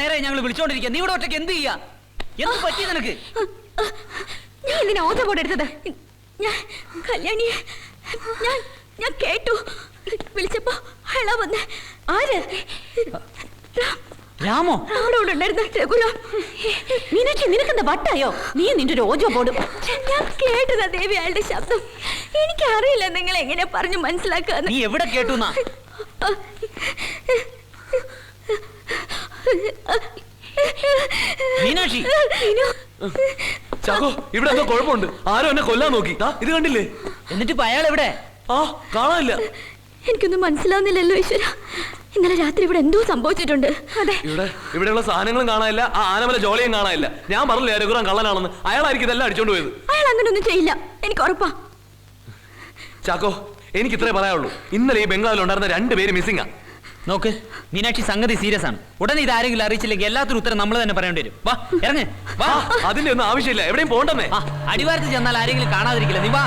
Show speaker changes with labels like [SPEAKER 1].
[SPEAKER 1] നേരമായി ഞങ്ങൾ വിളിച്ചോണ്ടിരിക്കുക. നീ ഇവിടെ ഒറ്റയ്ക്ക് എന്ത് ചെയ്യാ? എന്ത് പറ്റി നിനക്ക്?
[SPEAKER 2] നീ എന്തിനാ ഓർഡർ ബോർഡ് എടുത്തത്? കല്യാണി, ഞാൻ കേട്ടു. വിളിച്ചപ്പോ അയാളാ വന്നേ. ആര്?
[SPEAKER 1] രാമോ?
[SPEAKER 2] അവിടെ ഉണ്ടായിരുന്ന രഘുരാം. മീനാക്ഷി, നിനക്കെന്താ വട്ടായോ? നീ നിന്റെ ഒരു ഓജോ ബോർഡ്. ഞാൻ കേട്ടതാ ദേവി അയാളുടെ ശബ്ദം. എനിക്കറിയില്ല നിങ്ങൾ എങ്ങനെ പറഞ്ഞു മനസ്സിലാക്കാന്ന്.
[SPEAKER 1] നീ എവിടെ കേട്ടു? മീനാക്ഷി,
[SPEAKER 3] ചാക്കോ, ഇവിടെ എന്തോ കുഴപ്പമുണ്ട്. ആരോ എന്നെ കൊല്ലാൻ നോക്കി. ഇത് കണ്ടില്ലേ?
[SPEAKER 1] എന്നിട്ട് ഇപ്പൊ അയാൾ എവിടെ?
[SPEAKER 3] കാണാനില്ല.
[SPEAKER 2] എനിക്കൊന്നും മനസ്സിലാവുന്നില്ലല്ലോ ഈശ്വര. ഇന്നലെ രാത്രി ഇവിടെ എന്തോ സംഭവിച്ചിട്ടുണ്ട്. അതെ,
[SPEAKER 3] ഇവിടെയുള്ള സാധനങ്ങളും കാണാനില്ല, ആ ആനമല ജോളിയും കാണാനില്ല. ഞാൻ പറഞ്ഞില്ലേ രഘുറാം കള്ളനാണെന്ന്. അയാളായിരിക്കും ഇതെല്ലാം അടിച്ചോണ്ട് പോയത്.
[SPEAKER 2] അയാൾ അങ്ങനെയൊന്നും ചെയ്യില്ല, എനിക്ക് ഉറപ്പാ.
[SPEAKER 3] ചാക്കോ, എനിക്ക് ഇത്രേ പറയാനുള്ളൂ. ഇന്നലെ ഈ ബംഗ്ലാവിൽ ഉണ്ടായിരുന്ന 2 പേര് മിസ്സിംഗാ.
[SPEAKER 1] നോക്ക് മീനാക്ഷി, സംഗതി സീരിയസ് ആണ്. ഉടനെ ഇത് ആരെങ്കിലും അറിയിച്ചില്ലെങ്കിൽ എല്ലാത്തിനും ഉത്തരം നമ്മൾ തന്നെ പറയേണ്ടി വരും. വാ, ഇറങ്ങ്. വാ.
[SPEAKER 3] അതിന്റെ ഒന്നും ആവശ്യമില്ല, എവിടെയും പോകണ്ടെന്നേ.
[SPEAKER 1] അടിവാരത്ത് ചെന്നാൽ ആരെങ്കിലും കാണാതിരിക്കില്ല. നീ വാ.